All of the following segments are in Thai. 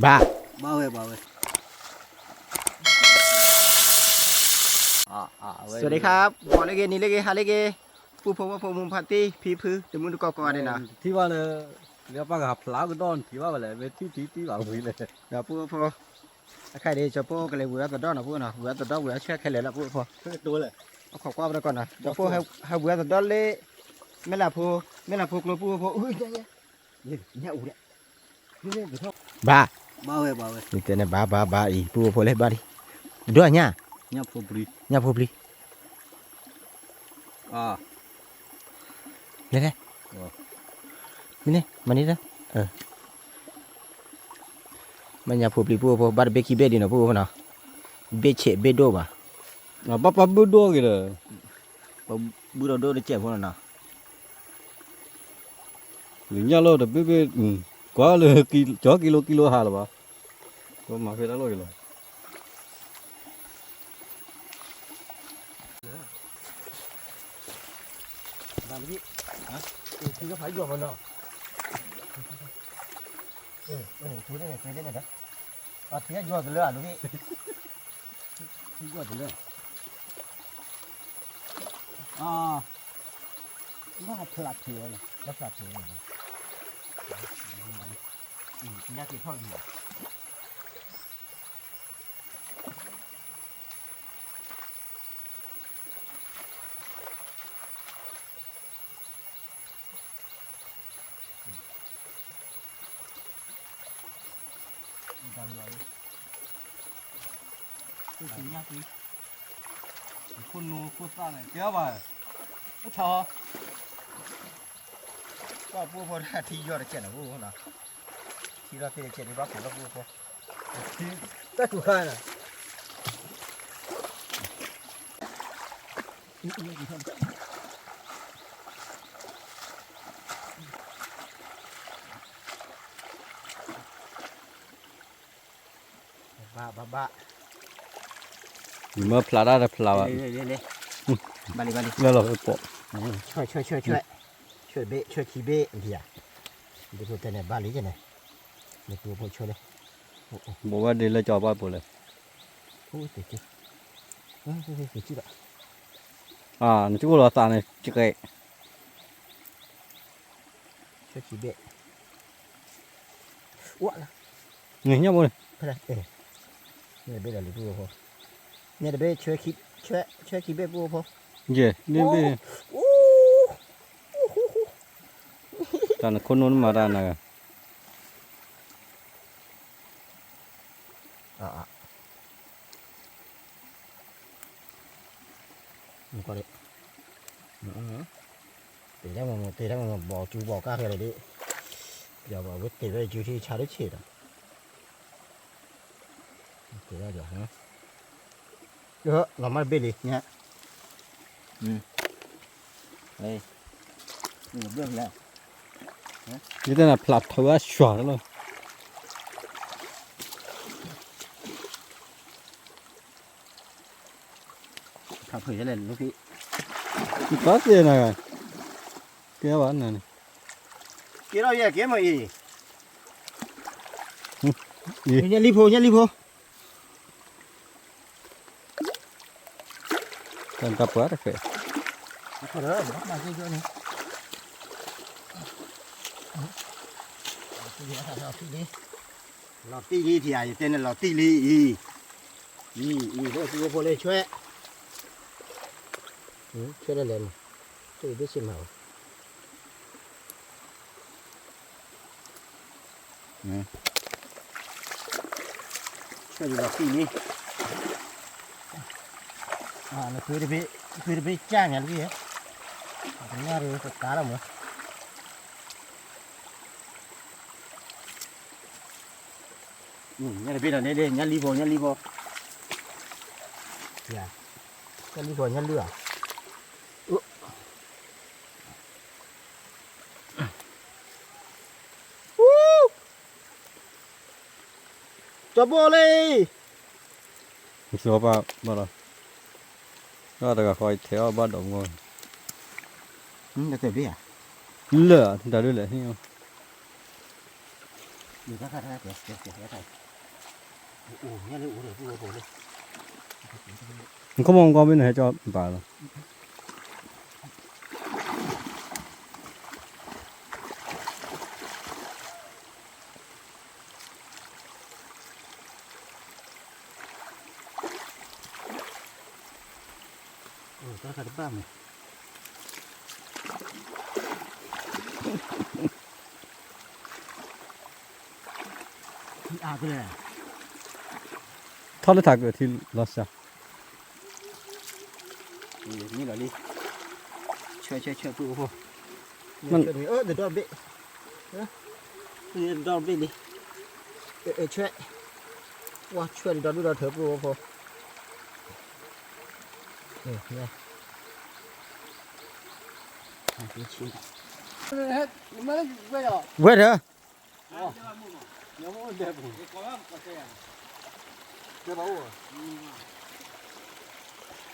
บ้า Bawe. สวัสดีครับบอกเลยเกนี่เลยเกฮาเลยเกผู้พบว่าผมมุมพันตีพีพื้นเดี๋ยวมึงดูก่อนเลยนะ Thì vào là nếu mà gặp lá cái đòn thì vào là về tí vào người này. เดี๋ยวผู้พอใครเดี๋ยวจะพูดกันเลยเวลาตัวดอนนะพูดนะเวลาตัวดอนเวลาเชื่อใครเลยละพูดพอ Cái tôi này. เอาขอความไปก่อนนะเดี๋ยวพูดให้เวลาตัวดอนเลยไม่ละพูกลัวพูอุ้ยเนี่ยอูเนี่ยนี่ไปท่อบ้า Bawe. นี่แต่เนี่ยบ้าอีพูดเลยบ้าดิด้วยเนี่ย Nhà phô bì. เนี่ยพูดดิ À. เนี่ยนี่มันนี่นะมันเนี่ยพูดดิพูดบ้าเบกี้เบดีนะพูดนะเบเชเบโดบ้า À bắp bữa đua kìa rồi. บูโดได้เจ็บพูดนะ Nhà lô được bê quá là kilo hà là bà. Có mà phải đã lôi rồi. บ้านพี่พี่ก็พายอยู่มันเนาะคุยได้ไหมนะที่อยู่กันเลยลูกพี่ที่อยู่กันเลย À. น่าพลัดเถื่อนแล้วพลัดเถื่อนยาติดพ่ออยู่Con nô con sa này kéo vào. Nó thò. ก็พูดพอที่ยอดเจ็ดนะพูดนะที่เราที่เจ็ดนี่บ้าผมก็พูดพอ Tất chủ khai này. บ้า Mà plada là plada. เลยบาลี Nó là cái bộ. ช่วยคีเบะทีอ่ะเดี๋ยวพูดแต่เนี่ยบาลีจะไหนเดี๋ยวพูดช่วยเลย Bộ ba đi là cho ba bộ này. โอ้ยติดจิ๊บติดจิ๊บอ่ะ À, nó chú là ta này chứ cái. ช่วยคีเบะอ้วนละ Người nhau bộ này. พะเนี่ยเบะอะไรพูดพอเนี่ยเบะช่วยคีเบะพูดพอ Gì? Đi đi. Ta là con nôn mà ra này. มันก็เลยตีได้มาบอกจูบอกก้าอะไรดิเดี๋ยวบอกว่าตีได้จูที่ชาได้เฉดอ่ะตีได้เดี๋ยวฮะเราไม่เบลีเนี่ยเฮ้ยเบื้องแล้ว Như thế là plap thua xóa luôn. ทำเผยได้เลยลูกพี่ Có gì này. Cái bán này. เกี่ยวอะไรเกี่ยวมาอี Gì? เนี่ยรีโพ Cần tập quá được phải. ขอเด้อมาเยอะๆนี่เราตีนี่ที่ไหนเต้นเราตีลีพวกเลยช่วยได้เลยมั้ยช่วยด้วยสิมาช่วยเราตีนี่นี่คือไปจ้างอย่างนี้เหรอตรงนี้เราจะตาแล้วมั้งเนี่ยเป็นอะไรเนี่ยเนี่ยรีโพอย่ารีโพเนี่ยเลือจับโบเลย Số ba rồi. Đó là khỏi theo bắt đầu ngồi. Đã kể biết à? Lửa, đã đưa lại không? อยู่ก็ได้เดี๋ยวได้โอ้เนี่ยเลยโอ้เลยโอ้เลย 你看嘛，我们还叫罢了。都开始办了。啊，对。他的大哥挺老实啊。你哪里？缺不不。那得多少倍？多少倍哩？缺。哇，缺的多少头不不？你看。别切。你们歪了。歪着。哦。要不我别不。别把我。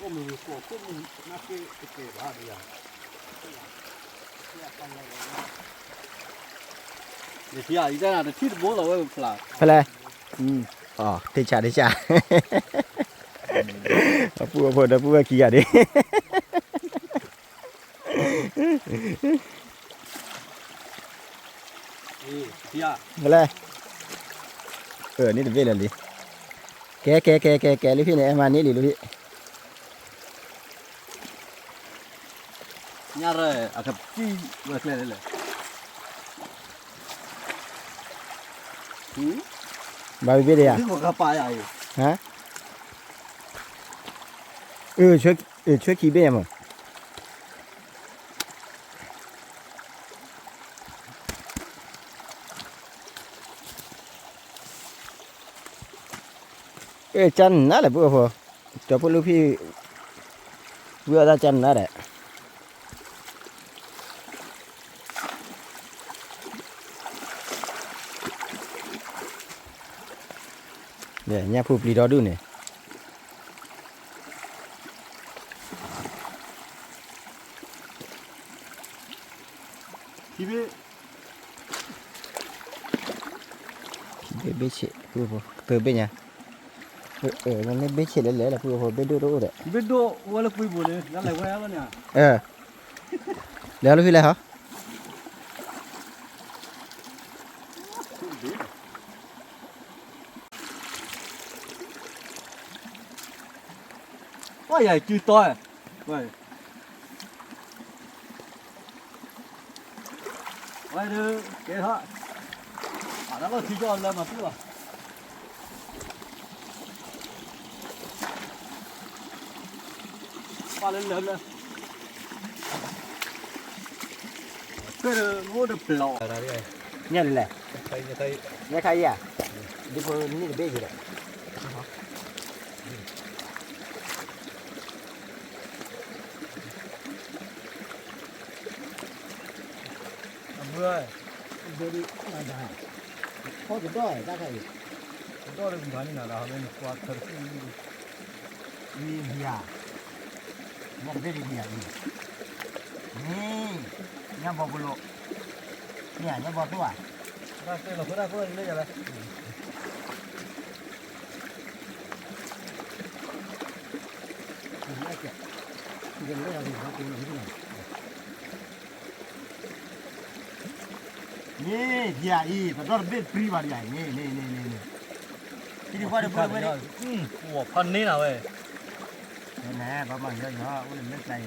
我没有说，我们那给哪里呀？你是啊，一在那的踢的波了，我也不啦。回来。哦，等下。不的不给呀的。是啊。回来。你的背了哩。给里边呢，嘛你里边。Nyare agak ci buat lele. Bao nhiêu đây à? Ini mau apa ya? Hả? Chưa kỹ bên mà. Chân nó là bữa vừa. Cho bữa lúc khi vừa ra chân nó đấy. Để nhà phụ lý đó đưa này. Kibe bê chế phụ từ bên nhà. Nó bê chế lấy là phụ bê đô đấy. Bê đô wala kui bole, nó lại quay luôn nè. Lấy lúc khi lại hả? Quá dài chưa to. Vậy. Vậy đi, cái thôi. Đó là chỉ cho lên mà cứ vào. Qua lên. Cái mua được lò. Nhà này. Thấy. Nhà khai à? Đi phụ ní là bê gì đấy. Mưa. Đi là đã. Có cái đó ra cái. Đó là cũng nào đó bên qua thật. Đi à? Mong bê đi à? Nè, nhà bò bolo. Nhà bò tu à? Ra đây là có đây là. Nè, dia i, phải đó là bên free vào này, nè. Cái đi qua được bơi đi. Ủa, phần này nào vậy? Nè, bà bằng nhỏ, ôi lên này.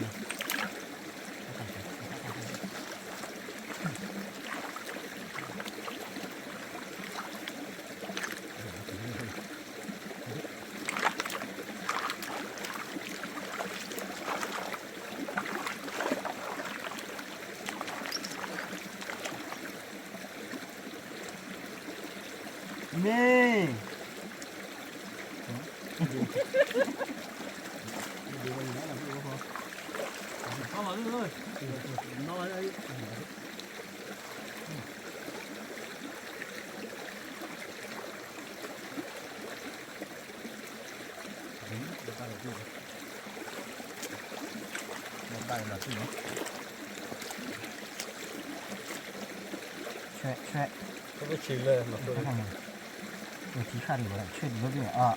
Nè. Nó vào rồi. Nó vào đây. Chuyện. 都不起来，嘛说的。我提看你了，去你那边啊，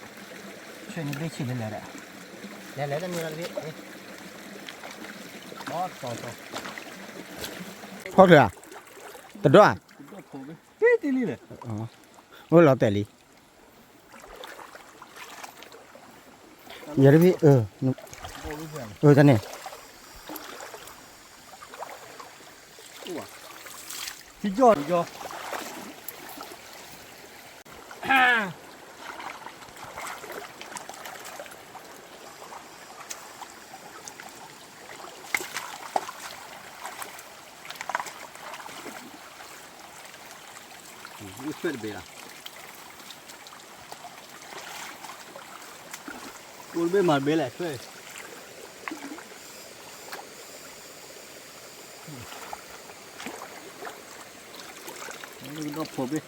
去你别起来了，来你那边，哎，啊，走走。好吃啊，得多啊，不要跑呗，别地里了。哦，我老带哩，你那边真的，哇，睡觉睡觉。又摔了杯了，我被马杯来摔。那个到破杯。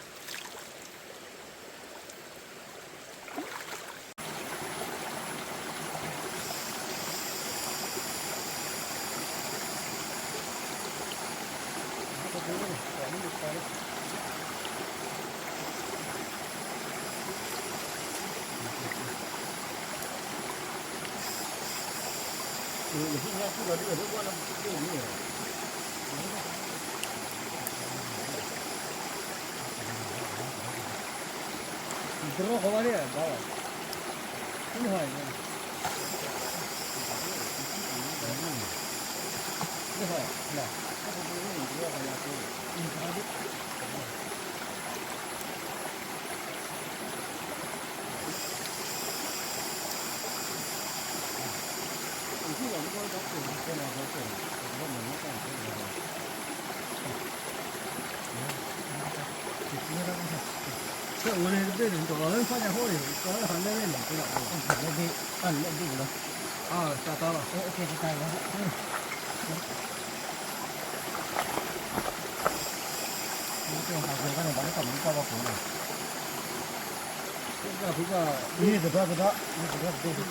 你这好玩的，爸爸，真好玩。你好，来，这不是你主要好像说的，你看的。这我那个别人找人发现好的，找人还那边呢，不知道。那边按那边了。啊，下单了。OK，下单了。这样还是反正把那干嘛搞搞活呢？这个，你这边不得，你这边不得，你。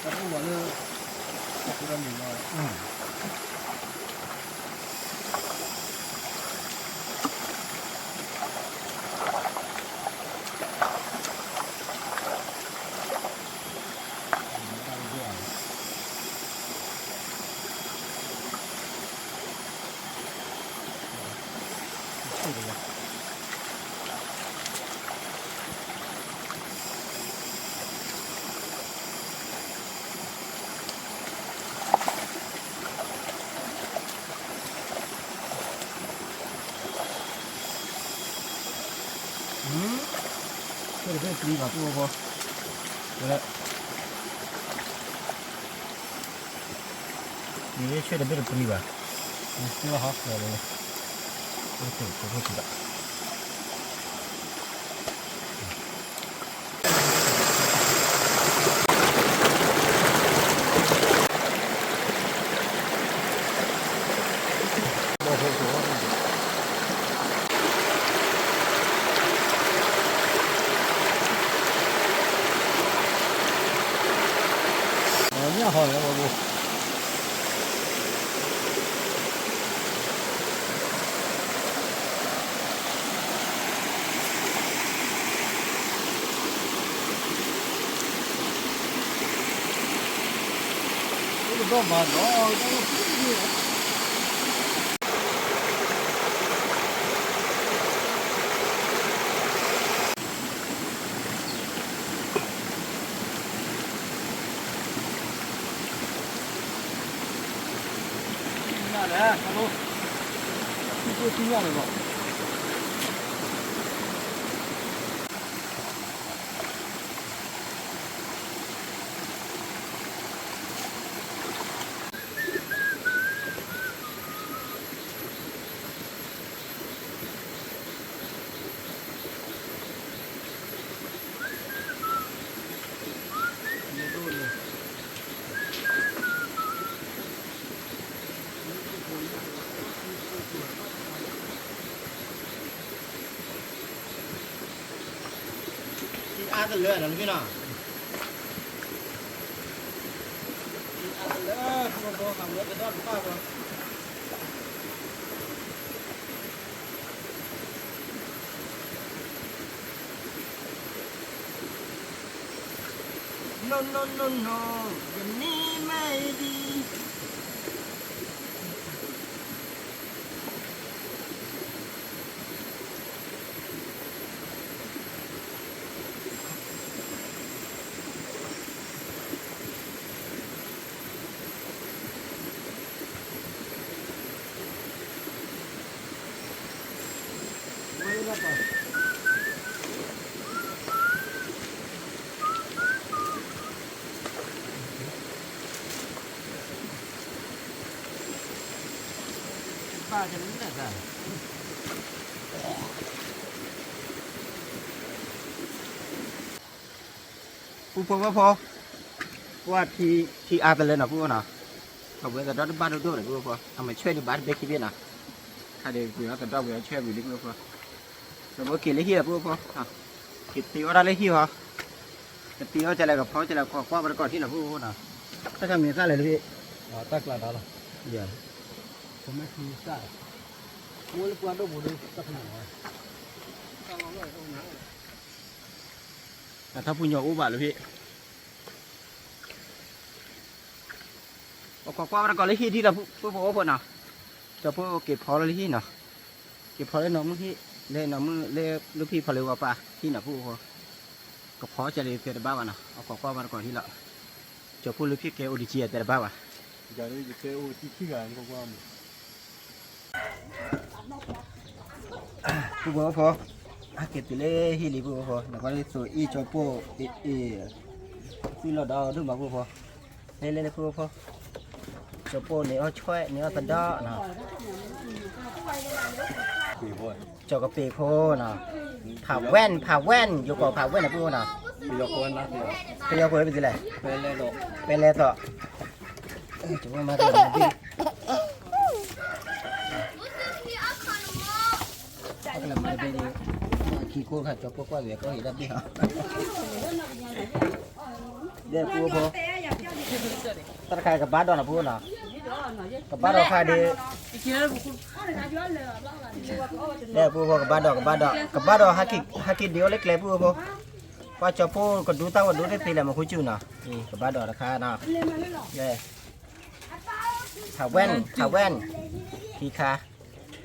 但是我这有点明白。这里边注意吧，多不？来，你去的别的注意吧。这个好，来。OK，的。好呀，我不。这个干嘛呢？这个不是。来，大龙，这对面的吧。ăn từ lửa là như nào? Ăn từ lửa ทำเนื้อจะดอดป้าก่อนโน่อย่างนี้ไม่ดีไม่ได้ป่ะป้าจะรู้ได้ไงพูดพอว่าที่อาตเลยนะพูดนะเขาเวลาดอดบ้านเราด้วยนะพูดพอทำไมช่วยในบ้านเบคกี้เบี้ยนะถ้าเดี๋ยวเราจะดอดเวลาช่วยวิลลี่พูดพอสมมติกินเลยที่พูดพอกินตีว่าอะไรที่พอจะตีว่าจะอะไรกับเขาจะอะไรก็คว้าไปก่อนที่เราพูดนะถ้าทำมีอะไรเลยพี่ ตักละđó là เดี๋ยว ผมไม่คือใส่มัวเลยกวนด้วยบุรีตักหน่อย แต่ถ้าพูดหยอกอุบะเลยพี่ก็คว้าไปก่อนเลยที่เราพูดพอนะจะพูดเก็บพอเลยที่นะเก็บพอเลยน้องที่เลยน้องเลยลูกพี่พอเลยว่าป่ะที่น่ะพูดพอก็พอจะเลยเกิดบ้าวันนะเอาคว้าไปก่อนที่ละจะพูดลูกพี่แกโอดิเจียแต่บ้าว่ะ giờ đây cái ô chi gà nó qua một พูดพอเก็บไปเลยที่รีพูดพอแล้วก็เลยสู่อีจอปูที่เราดาวดูมาพูดพอเลยพูดพอจอปูเนี่ยเอาช่วยเนี่ยเอาตะดอนะ quỷ vội จอกระปีโพนะผ่าแว่นอยู่กับผ่าแว่นนะพูดนะ bây giờ con nó thì ไปเอาคนไปสิเลย bên đây rồi เป็นเลยต่อจุ๊บมาตัวนี้ก็เลยมาเป็นขี้โก้ค่ะจอปูกว่าเวียก็เห็นได้ดีฮะเดี๋ยวพูดพอตะไคร้กับบ้านดอนนะพูดนะกับบ้านดอนคาดีเดี๋ยวพูดพอกับบ้านดอนฮักกิเดียวเล็กเลยพูดพอว่าจะพูดก็ดูตั้งว่าดูได้ตีแหละมาคุยจูนะนี่กับบ้านดอนราคานะเนี่ยถาแว่นทีคา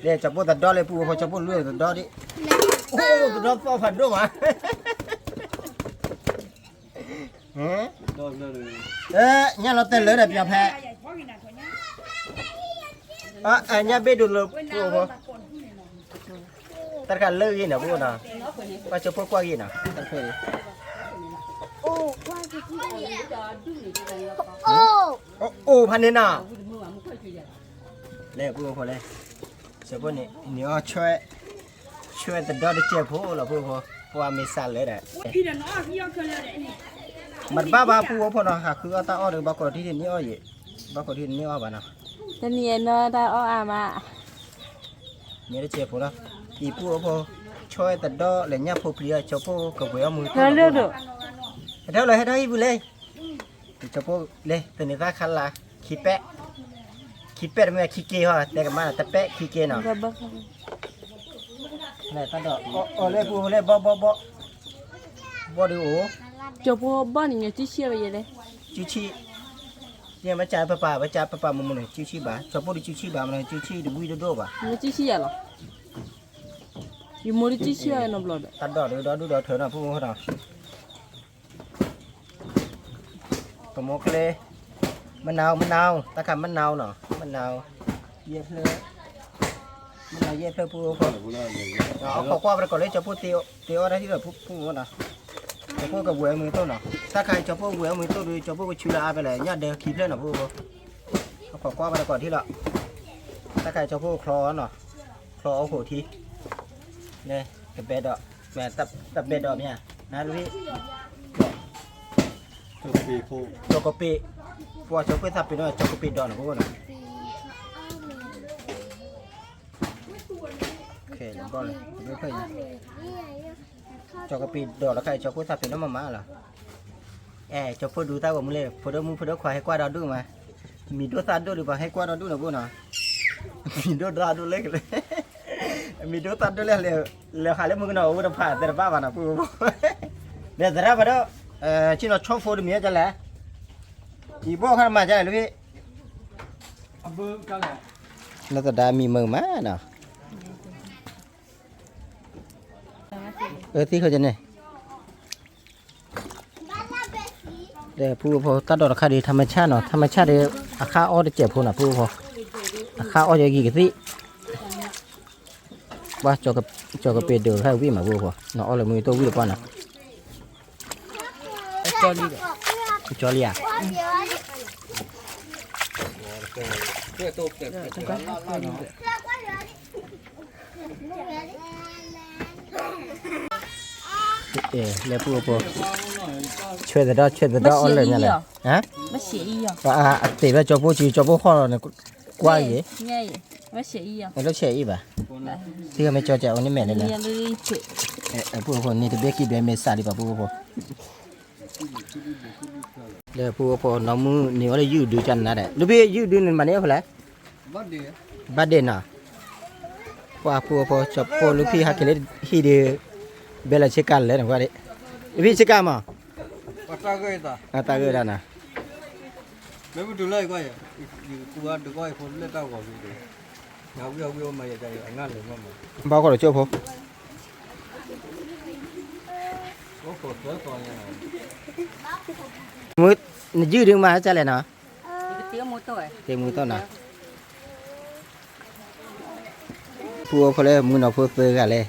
เดี๋ยวจะพูดตัดดอเลยพูดพอจะพูดเรื่องตัดดอดิโอ้ตัดดอพอผัดด้วยมั้ยrồi rồi เนี่ยเราเต้นเลยแบบยาแพ้เนี่ยเบ็ดดูเลยพูดพอตัดกันเลยยินนะพูดนะว่าจะพูดกว่ายินนะตัดเคยโอ้พันนี่นะเลยพูดพอเลยเฉพาะนี่ช่วยตัดดอได้เจ็บพูดหรอพูดพอเพราะว่ามีสั่นเลยแหละมันบ้าพูดพอเนาะค่ะคือเอาตาอ้อหรือบางคนที่นี่อ้ออยู่บางคนที่นี่อ้อบ้านะ Tất nhiên nó đã ó à mà นี่ได้เจ็บพูดนะอีพูดพอช่วยตัดดอเลยเนี่ยพูดเปลี่ยเฉพาะกับเวลมือ nó lướt được เท่าไรให้ได้พูดเลยเฉพาะเลยตัวนี้ก็คันละขี้แปะไม่ใช่ขี้เกยฮะแต่กับมันแต่แปะขี้เกยเนาะ rồi bớt ไหนตัดดอเลยพูดเลยบ่ดูโอ้ chỗ bố bớt nhiều chút xíu vậy đấy จิวชีเนี่ยมาจ่ายป้ามุมเลยจิวชีบ่าชอบพูดจิวชีบ่ามันจิวชีดูวิดีโอบ่า nhiều chút xíu à you mua chút xíu nó bớt được ตัดดอกดูดอกเถอะนะพูดเขาเนาะกระมกเลยมะนาวตะขันมะนาวเนาะมะนาวเย็บเลยมะนาวเย็บเลยพูดเขา bữa nay mình เอาขอกว่าไปก่อนเลยจะพูดเตียวอะไรที่เราพูดเขาเนาะจะพูดกับเวมือต้นเนาะถ้าใครจะพูดเวมือต้นดูจะพูดกับชิลาไปเลยเนี่ยเดี๋ยวคลิปเลยเนาะพูดเขาขอกว่าไปก่อนที่ละถ้าใครจะพูดคลอเนาะคลอโหทีเนี่ยกับเบ็ดดอกแม่ตับเบ็ดดอกเนี่ยนะดูพี่ tôi bị phụ โจกปีพวกโจกปีทับไปหน่อยโจกปีดอกนะพวกน่ะโอเคเดี๋ยวก่อนเลยไม่เคยโจกปีดอกแล้วใครโจกปีทับไปน้ำมาเหรอโจกพูดดูตาผมเลยพูดดูควายให้กว่าดาวดูมา มีตัวตัดด้วยหรือเปล่าให้กว่าเราดูนะพวกน่ะมีตัวตัดด้วยเล็กเลยมีตัวตัดด้วยเลยหาเรื่องมึงน่ะโอ้ยผ่านแต่ละบ้านน่ะพวกเดี๋ยวจะรับมาแล้วชิโนชอบโฟร์มีอะไรแหละอีพวกข้ามาจะไหนลูกพี่ เบิ่งกันแหละ แล้วก็ได้มีมือมาเนาะที่เขาจะเนี่ยเดี๋ยวผู้พอตัดดอกราคาดีธรรมชาติเนาะธรรมชาติเดี๋ยวอาคาอ้อจะเจ็บผู้น่ะผู้พออาคาอ้อจะกี่กี่สิว่าจอกระเปียเดือดให้วิ่งมาผู้พอเนาะอ้อเลยมือตัววิ่งก่อนน่ะ จอดีเลย จอเลีย เพื่อตัวเก็บ แล้วผู้พอช่วยแต่ดออ้อเลยเนี่ยแหละฮะ ไม่เสียอีอ่ะ ว่าตีไปจอผู้จีจอผู้ข้อเนี่ยกว่าอย่าง ง่ายไม่เสียอีอ่ะ แล้วเฉียอีบ่ะที่เขาไม่จอจะเอานี่แม่เลยนะ เนี่ยเลยเฉย ผู้คนนี่จะเบี้ยกี่เบี้ยเมษาดีป่ะผู้คนเดี๋ยวผู้คนน้องมือนี่ว่ายืดดูจันนะเด้ลูกพี่ยืดดูนั่นมาเนี่ยเพื่ออะไร บัดเดีย บัดเด่นน่ะว่าผู้คนจับผู้ลูกพี่ฮักเกล็ดฮีเดเบลเชกันเลยนะว่าดิลูกพี่เชกันมั้ง ปัตตาก็ได้ ตาเกิดนะ ไม่พูดถึงเลยก็อยู่ตัวดูก็คนเล่นเต้าก่อนดูเอามาใหญ่ๆงานเลยมั่ง bao có được chưa phố ก็กดตัวก่อนยังไง mới dư đường mà cha lại nào tiếng mô tô thì mui to nào phua phô lên mui nó phô phê cả lên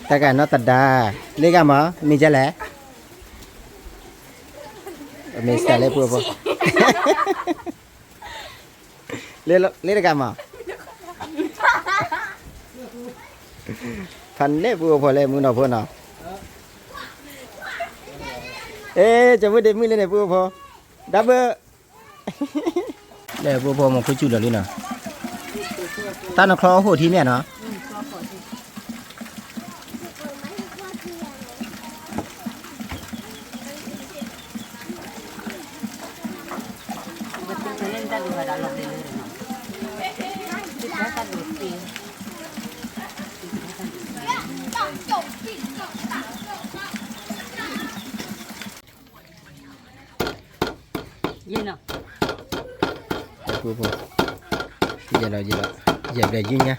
ta cả nó tật đà lấy cả mà mình cha lẽ mình sẽ lấy phua phô lấy cả mà phần đấy phua phô lên mui nó phô nào ê cho mới đến mui lên này phua phô đáp bơ để phua phô một cái chú là đi nào ta nó khó hồ thi mẹ nó gì nào phua phô giờ là dẹp để dư nha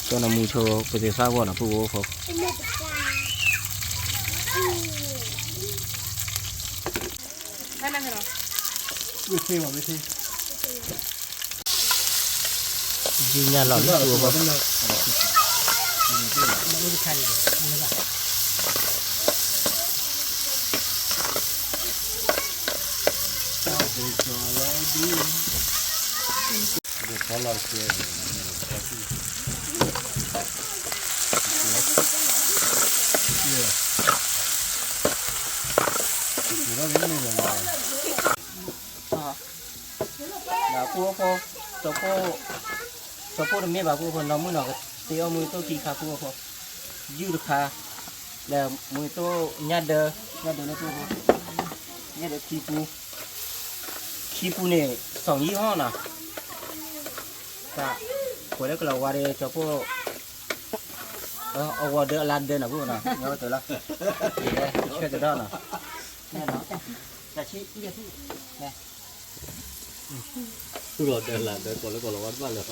cho nó mua cho cái gì sao gọi là phua phôไม่เท่ว่ะไม่เท่ dư nha lọ nước phua phô đã phua phô cho phô được mấy bà phua phô nó mới nó tiêu mùi tô kỳ khá phua phô dư được khá là mùi tô nhát đờ nó phua phô nhát đờ khi phô này sòngยี่ห้อน่ะta của đấy là qua đây cho phô ở qua đỡ lan đỡ nào phô nào nhớ tới là chơi từ đó nào nè nó là chị đi đi nè ตัวเราเดินหลังเดินก่อนแล้วก็เราวัดบ้านเลย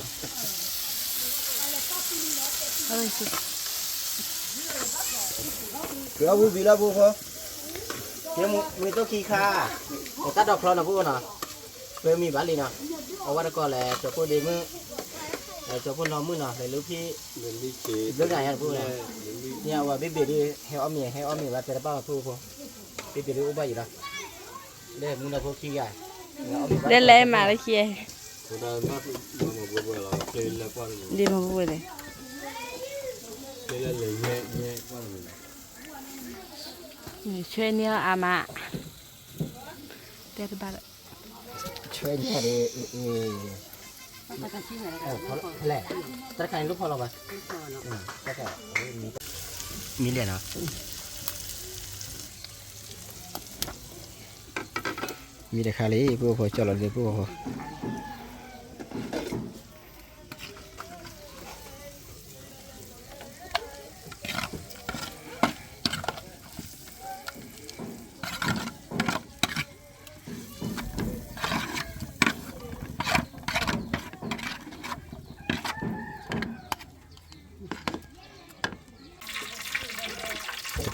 ơi cửa vui vì là vui không nhưng mùi tô kỳ kha người ta đọc lo là vui nào về mì bán đi nào ở qua đó còn là cho cô đến mưa cho cô nó mưa nào để lúc khi lúc này là vui này nhà và biết biệt đi heo ôm mì và sẽ bao vui không biết biệt đi u bay gì đó đây mưa nào cô kỳ à đây là mà đây kiaคนนั้นมามาบ่อยๆเราเคยแล้วก็ đi mà vui này เค ช่วยเนี่ยอามาเดี๋ยวบ้าน ช่วยเนี่ยดิแหละตะไคร้ลูกพอเราปะตะไคร้มีเหรียญเหรอมีแต่คาลีพวกพอจอดเลยพวกพอ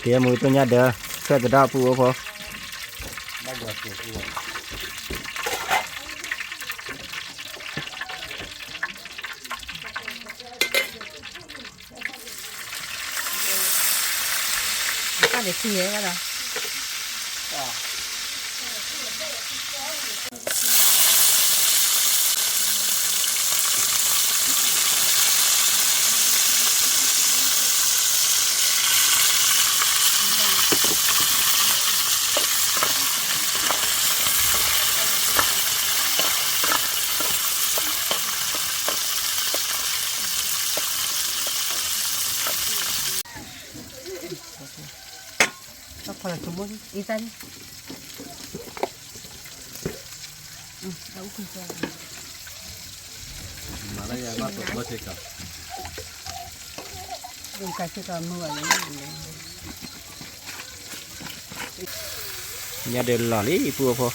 เดี๋ยวมือตัวเนี้ยเด้อเพื่อจะได้ปูพอได้เดือดปูก็เดี๋ยวเสียกันเหรอพอจะมุดอีตันเอาคุณเจ้ามาแล้วยังมาตกรถเช็คกับดูการที่เขาเมื่อวันนี้เนี่ยเดินหล่อเลยปูพอ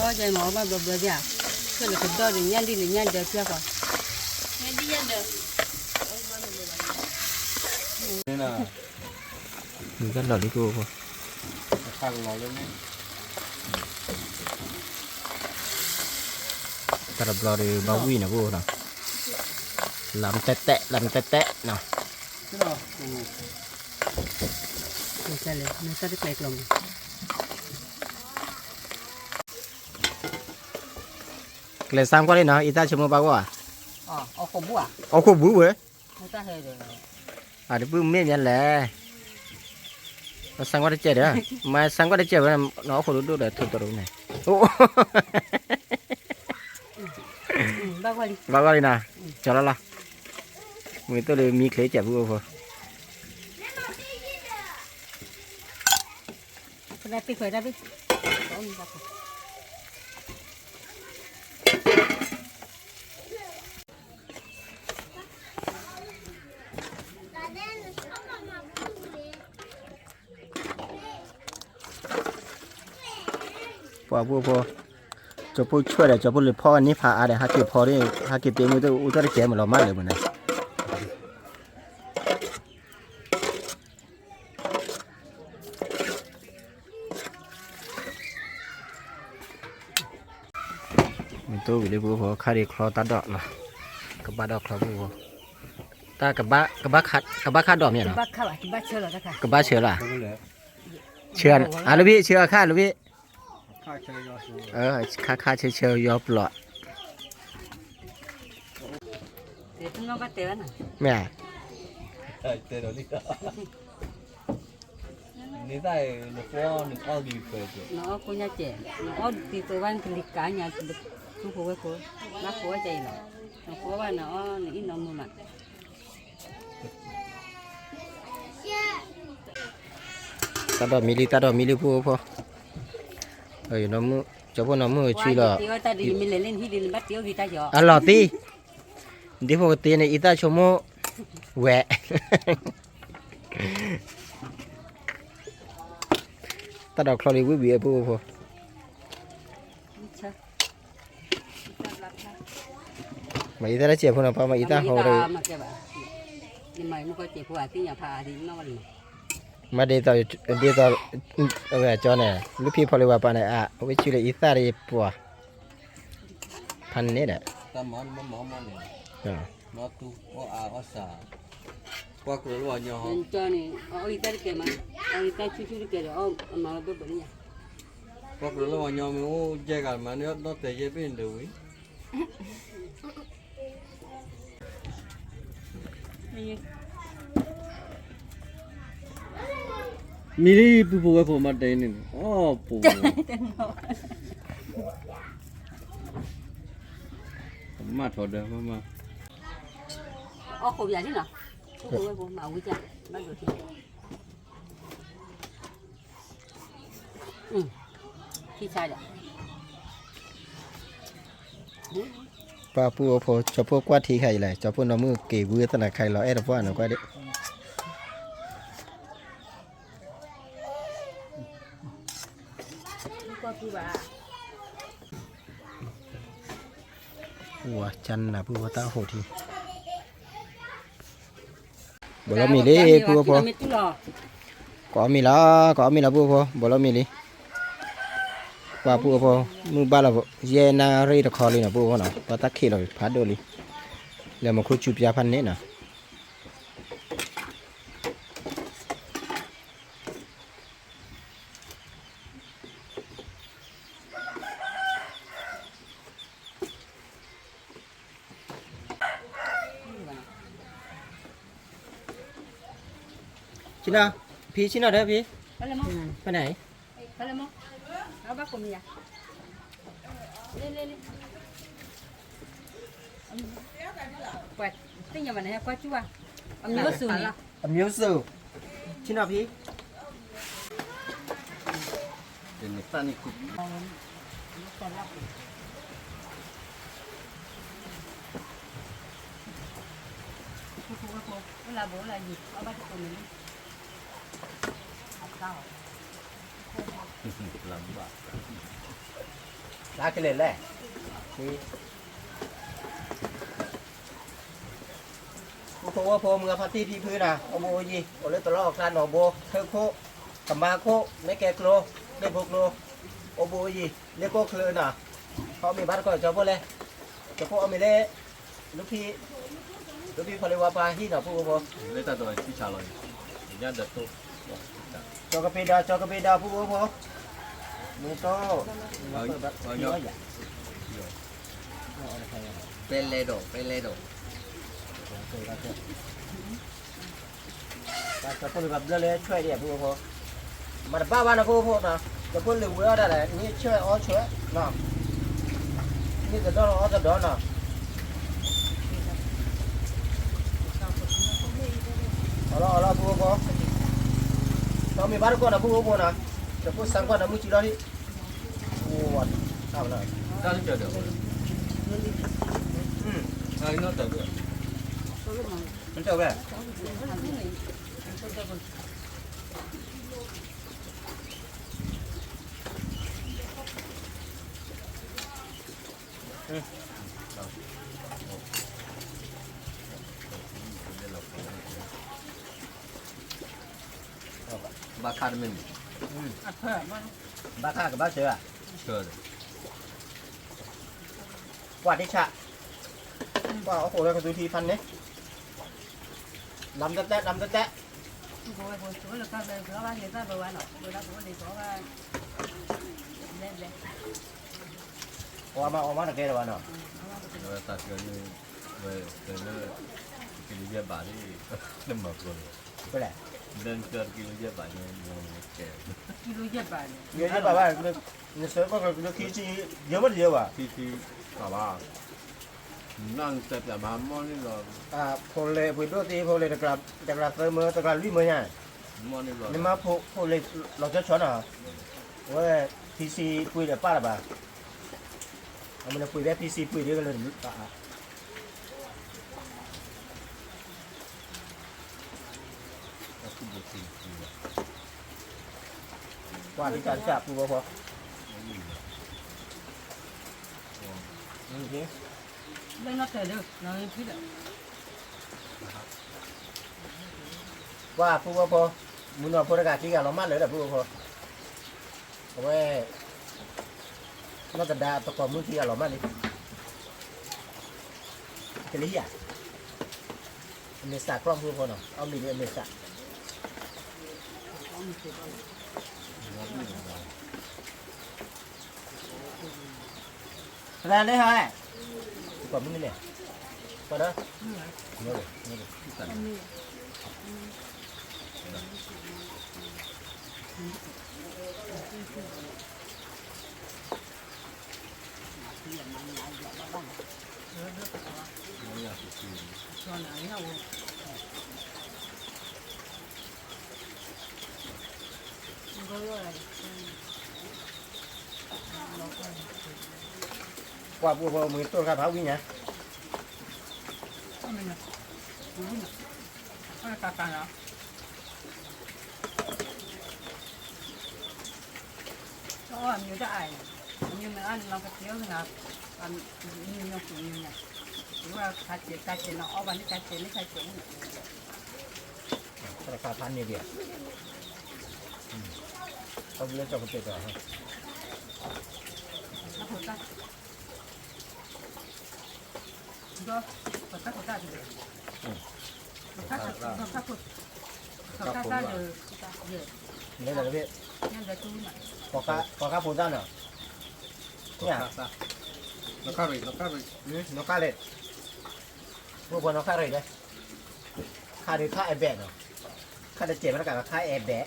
ก็ใจหมอมาแบบเดียวก็เลยตัวเดียวนี่เดียวเพี้ยก่อนนี่นะมีกันหล่อเลยปูพอข้างเราเลยไหมตระบลอเลยบาวีนะปูนะลำแตะลำแตะเนาะไม่ใช่เลยไม่ใช่ได้ไกลกลมเลยซ้ำก็ได้เนาะอีตาชิมมาบ้างวะอ๋อเอาขบัวเอาขบุ้เว้ยไม่ใช่เลยเดี๋ยวปื้มเมียนแหละมาซ้ำก็ได้เจ็ดเด้อมาซ้ำก็ได้เจ็ดว่าน้องคนดูเด้อทุบตัวไหนโอ้บ้ากว่าดิบ้ากว่าดินะจอดแล้วล่ะมือตัวเลยมีเคล็ดเจ็บปูพอได้ปีกได้ปีกพอจะพูดช่วยเดี๋ยวจะพูดเลยพ่อนี่พาอะไรฮักเก็บพอได้ฮักเก็บเตียงมือตัวอุตส่าห์เจ็บเหมือนเรามากเลยเหมือนนั้นมันตัววิเลยพอคาริคลอตัดดอกนะกระบะดอกคลอพอตากระบะคัดดอกเนี่ยเนาะกระบะข้าวกระบะเชื่อหรอคะกระบะเชื่อล่ะเชื่อลูกพี่เชื่อข้าลูกพี่ข้าเชื่อยอปลอดเดี๋ยวต้องก็เตือนนะแม่เตือนนี่นี่ได้หนูฟ้องหนูเอาดีเปิดน้องคุณยายเจ๋น้องตีตัววันผลิตการเนี่ยทุกคนก็คนนักหัวใจหรอน้องหัวว่าน้องนี่น้องมือมันตาดอกมิลิพอน้องมือจะพูดน้องมือช่วยหรออ๋อหล่อตีเดี๋ยวพอตีในอีตาชมแหวะตาดอกคลอรีวิบีพอมาอีตาได้เจ็บพอนะพอมาอีตาเขาเลยมาเดี๋ยวจอเนี่ยลูกพี่พอเลยว่าปานไหนเอาไปช่วยอีตาได้ปัวพันนี่แหละตามมันเนี่ยมาตู้ว่าอาว่าสา qua cửa lo nhỏ cho này ahorita que más ahorita chuchu que no lo veo ya qua cửa lo nhỏ mình ô chơi cả mà nó tệ chơi bên đâu ấy 미리 부부가 보면 되는 부부 엄마 더더 엄마 khổ vậy chứ nào khổ mà quý cha bắt được thì khi sai rồi ปาปูพอจะพวกกว่าที่ใครเลยจะพวกน้ำมือเก็บเวือตนาใครเราแอดว่าหนูก็ได้ qua phu bà หัวจันนะปูว่าตาโหทีบ่เรามีเลยปูพอก็มีละปูพอบ่เรามีเลยว่าปูพอมือบ้าเราเยนาเรตคอเลยนะปูพอเนาะปาตาเคเราพัดโดเลยแล้วมาคุยจุบยาพันนี้นะชินะพี่ชินะเด้อพี่ Kale mo ไปไหน kale moเอาบ้าผมya lên quạt cái nhà mình này quạt chú à ông nhớ sườn à ông nhớ sườnชินะพี่ Ini tani ku là bố là gì ở bác của mình sao làm bạc ลากันเลยแหละนี่โคว่าโพมือพัตตี้ที่พื้นนะโอโบยีโอเลตลอกการหนอโบเธอโคกัมมาโคไม่แกโครได้พวกโลโอโบยีเรียกโคเคลน่ะเขามีบ้านก็จะพวกเลยจะพวกอเมเล่ลูกพี่พอเลวาปาฮีน่ะพวกโบ lấy ta rồi chi trả lời nhá đợt tu จอกระเปดาพวกโบมือโต ở nhỏ peledo จะพูดแบบเรื่อยๆช่วยเดี๋ยวพวกโบมันบ้าบ้านนะพวกโบนะจะพูดเรื่องอะไรนี่ช่วยช่วยนะนี่จะโดนจะโดนนะเอาละพวกโบต้องมีบ้านก่อนนะพวกโบนะจะพูดสั่งก่อนนะมุจิลาดิโอ้วันเอาละ ra đi chờ được ai nó chờ được มันเจ้าแม่ ba khăn mình บ้าข้ากับบ้าเสือ chờ được กวาดที่ฉะว่าโอ้โหแล้วก็ดูทีพันเนี่ยลำแตะ bố chú là con đời có ba người ta bố ăn bố đã bố đi có ba lên lên ออกมาตะเกียบวันเนาะ rồi ta chờ như về nó cái gì bà đi nó mở rồi ไปแหละ lên cơn cái gì bà như kẻ kilo nhất bà เยอะแบบว่าเนี่ยเสือก็คือขี้ชีเยอะมากเยอะว่ะ khi bà ba năng tập là mà món đi rồi พอเลยพูดด้วยทีพอเลยตะกรับเติมมือตะกรับวิ่งมือเนี่ย món đi rồi นี่มาพอเลยเราจะช้อนอ่ะว่าพีซีคุยเดี๋ยวป้าหรือเปล่าเอามันคุยแบบพีซีคุยเรื่องกันเลยว่าที่การจับกูก็พอนี่ lên nó thể được nó biết được ว่าพูดว่าพอมึงเอาพูดอากาศที่กันเรามั่นเลยแต่พูดว่าพอเอาไว้น่าจะด่าตะกอนมือที่เรามั่นเลยเป็นไรอ่ะ เมษากล้องพูดพอหน่อยเอามีเมษาอะไรเลยฮะก่อนมึงเนี่ยก่อนนะเงี้ยเลยเงี้ยเลยว่าพวกมือตัวข้าพาวิ่งไง nhiều cái ai nhưng mà ăn nó cái thiếu là ăn như nó cũng như này đúng là cá chế nó ở bên cá chếราคาพันเนี่ยเดียวเขาเล่นจอกกระเตะเหรอ nó khổ ta do khổ ta thì được khổ ta ra rồi นี่แหละพี่ nhân là tu mà พอค้าพูดได้เหรอเนี่ย แล้วก็ไป นกข้าเล็ดพวกนกข้าเล็ดเลยข้าดูข้าแอบแบะเนาะข้าจะเจ็บแล้วกันข้าแอบแบะ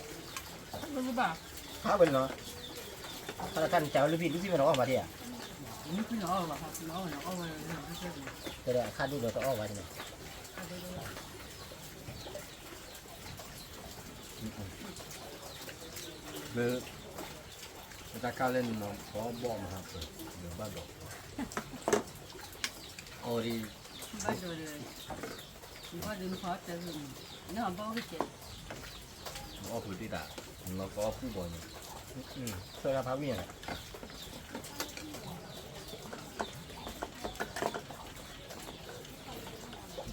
đúng không bà ข้าเป็นเนาะข้าจะกันเจ้าลูกพี่มันออกมาดิอ่ะ những cái nhỏ mà nó mà nó แต่เดี๋ยวข้าดูเดี๋ยวต้องออกมาดิ คือจะการเล่นน้องขอบอกมาครับเดี๋ยวบ้านบอกโอ้ดี bao giờ rồi có đừng khó cho dùng nó không bao cái chuyện ออกพื้นที่ตาเราก็ผู้บอล ช่วยข้าพาวิ่งอ่ะ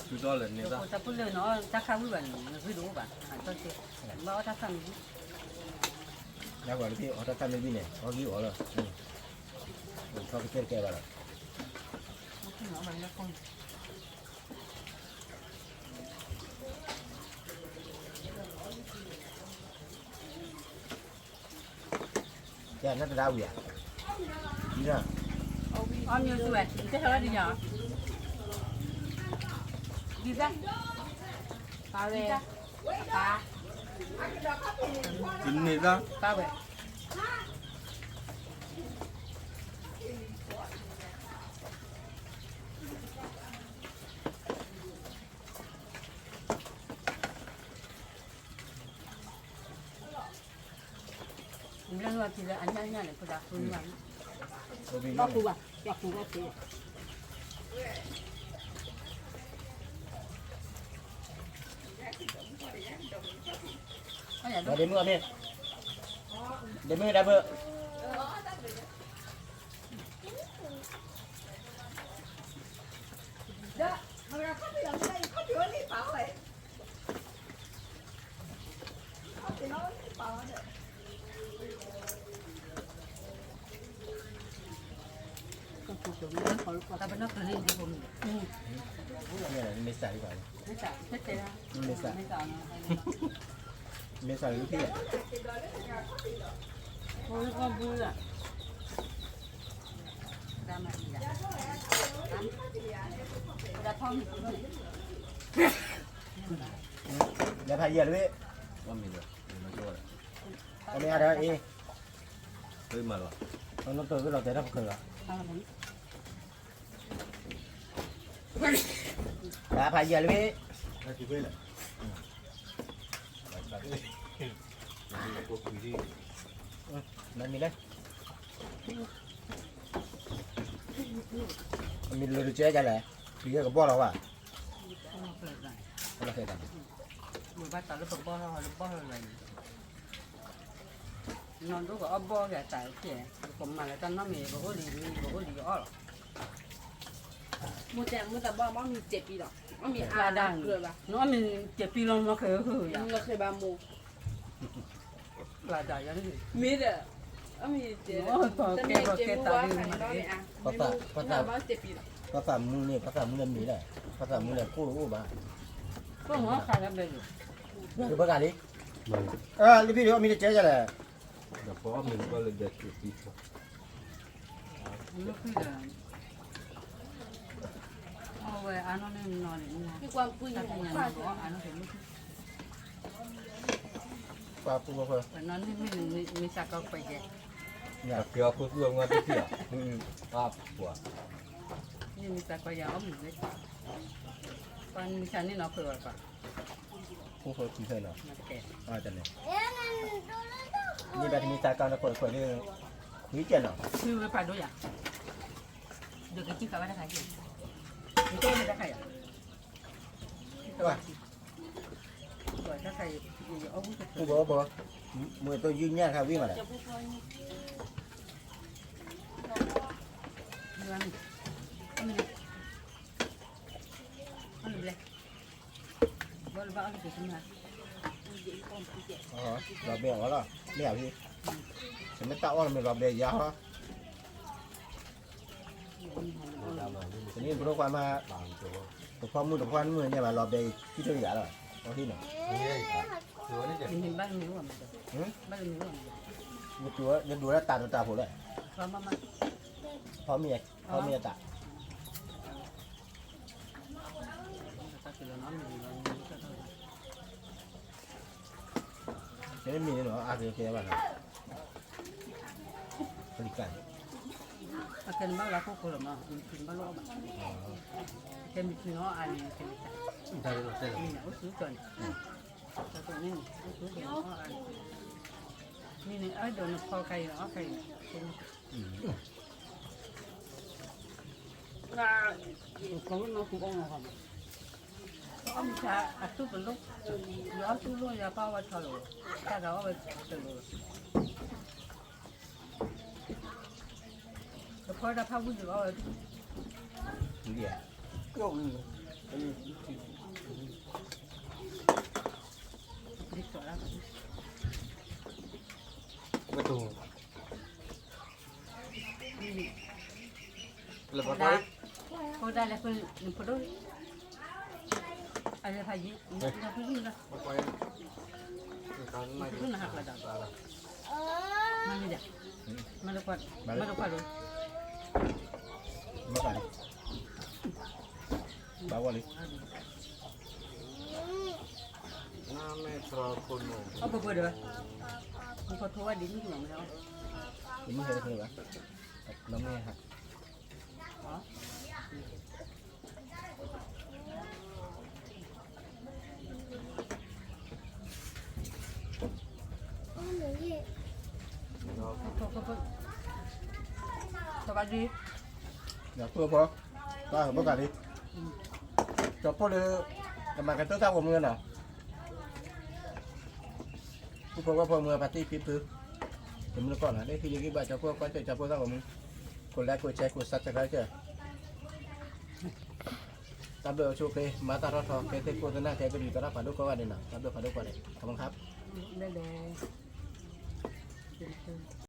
คือตอนเล่นนี่ซะ ta cứ lời nó ta khao với bạn với đủ bạn hẳn tôi thì bao ta khăn แล้วก่อนลูกพี่เขาจะกันไม่วิ่งเนี่ยเขากิ้วเหรอเขาไปเจอแกบ้าง cái nhỏ bằng nó không แกน่าจะดาวอยู่นี่นะ bao nhiêu tuổi cái hơi đi nhỏ đi ra ba về ba กินนี่ซะ ba về lên rồi thì là anh nhanh này cô đã phương mà ตัววิ่ง bao phủ à bao phủ bao phủ เดี๋ยวมือพี่เดี๋ยวมือได้เบอร์ con phủ chủ nó có ta vẫn nó lên đi vùng เนี่ยเมษาดีกว่า nó chạy hết thế ra Mày sợ. nó เมษาลูกพี่ thôi con vui à ra mà đi ra ra thong thì cũng เดี๋ยวพายเยี่ยเลย ว่ามีเลยมาช่วย เอาไม่ได้เอง เฮ้ยมาหรอ เราต้องตัวเราแต่ถ้าเกิด tao là bánh เดี๋ยวพายเยี่ยเลย น่าจะเป็นแหละพวกคุยที่ มันมีเลยมันมีรูเจ๊จะเลยพี่ก็บอกเราว่า không có phải này เราเคยทำ mười ba tao nó còn bo này non lúc có bo cái tại kia còn mà lại tao nó mì bố lì ó rồi มูแต่บ้ามีเจ็บปีหรอกมันมี là ดัง đang เกลือปะ nó mình chỉ pi lon nó khơi khơi เราเคยบามู là đại vậy gì มีแต่มีเจ็บแต่มีเจ็บว่าใครบ้าไม่อ่ะบ้าเจ็บปีหรอก ภาษามึงเนี่ยภาษามึงเรียนมีแหละภาษามึงเรียนกู้รู้บ้า ก็หัวขาดแล้วเลย ดูประกาศดิ มัน รีพี่เดี๋ยวมีแต่เจ๊จะแหละ เดี๋ยวพอมันก็เลยเด็ดอยู่ที่ ลูกพี่เลยเอาไว้อันนั้นนอนนี่นะ มีความปุ้ย ถ้า ขอ เป็น ง อย่าง ข้า นั้นก็อันนั้นเป็นลูก ปลาปูปลาเพื่อ แต่นั้นมีสักก็ไปแก่ เนี่ย เกี่ยวกับเรื่องงานที่เที่ยวครับหัว นี่มีสักก็ยาวมีเลยตอนมีฉันนี่เราเคยว่าปะ ปูเพื่อกินเท่านั้น มาแก่ จันเลยนี่แบบมีสายการตะโกนคนนี่คุยเจ๋งเนาะ คือไปด้วยอ่ะเดี๋ยวกินจิ้มกับว่าได้ใครกินมีตัวไม่ได้ใครอ่ะตัวถ้าใครอยู่เอาผู้จัด ปูบอกว่ามือตัวยืนเนี่ยครับวิ่งมาเลย เงินอันนี้เลยบอลบ้าอะไรไปทำงาน อ๋อเราเบี้ยวแล้วเบี้ยวพี่ฉันไม่ตั้งว่ามันเราเบี้ยยาวทีนี้พวกความมา บางตัว ตัวความมือตัวความมือเนี่ยมาเราเบี้ยที่เท่าไหร่แล้วเอาที่ไหน นี่ตัวนี้จะ กินบ้านมีว่ามันบ้านมีว่ามัน มีตัวจะดูแลตาตัวตาผมเลย พร้อมมา พร้อมเมียตา ตัดสินแล้วน้องมีน้องก็ต้อง จะไม่มีเนาะอาจจะเกี่ยวกันผลิตกัน ถ้าเกิดบ้านเราพวกคนละมั้งกินบ้านเราบ้างเกิดมีพี่น้องอันนี้เกิด ได้แล้วได้ นี่เนี่ยซื้อจนแต่ตัวนี้ซื้อเดี๋ยวอันนี่นี่เดี๋ยวพอใครเนาะใครของน้องคุณองค์นะครับอ้อมชาอัดตู้เป็นลูกเดี๋ยวตู้ลูกอย่าเป้าว่าชอลถ้าเราเอาไปเจอแต่พอเราพาวุ้นจะเอา เดียว ก็ดิสระ ประตู แล้วก็พอได้แล้วก็นึกพอดูอะไรพายิเราพูดนะ ไปการไม่ พูดนะฮักระดับมันนี่เด็กมันรู้ก่อนมันรู้ก่อนเลย มากันบ้าวเลย น้าแม่ตราคนหนุ่ม เอาไปเปิดเลยมันก็โทรว่าดิ้นอยู่ไหมครับ ยังไม่เห็นเลยปะน้ำแม่ครับ อ๋อ สวัสดี เดี๋ยวเพื่อพอบ้าเมื่อกันดิจบพอเลยกำลังกันตัวเท่ากับมือน่ะผู้พอว่าพอมือปาร์ตี้พิพื้นเดี๋ยวมือก่อนนะได้พี่ยังกี่บาทจะพวกก็จะพวกเท่ากับมือกดไลค์กดแชร์กดซับสไครต์เจ้าตามเบลชูเพย์มาตาร์ทอเคเทโคตรน่าแค่ก็ดีก็รับผ่านลูกก็ว่าเด่นนะตามเบลผ่านลูกก็ได้ขอบคุณครับ ได้เลย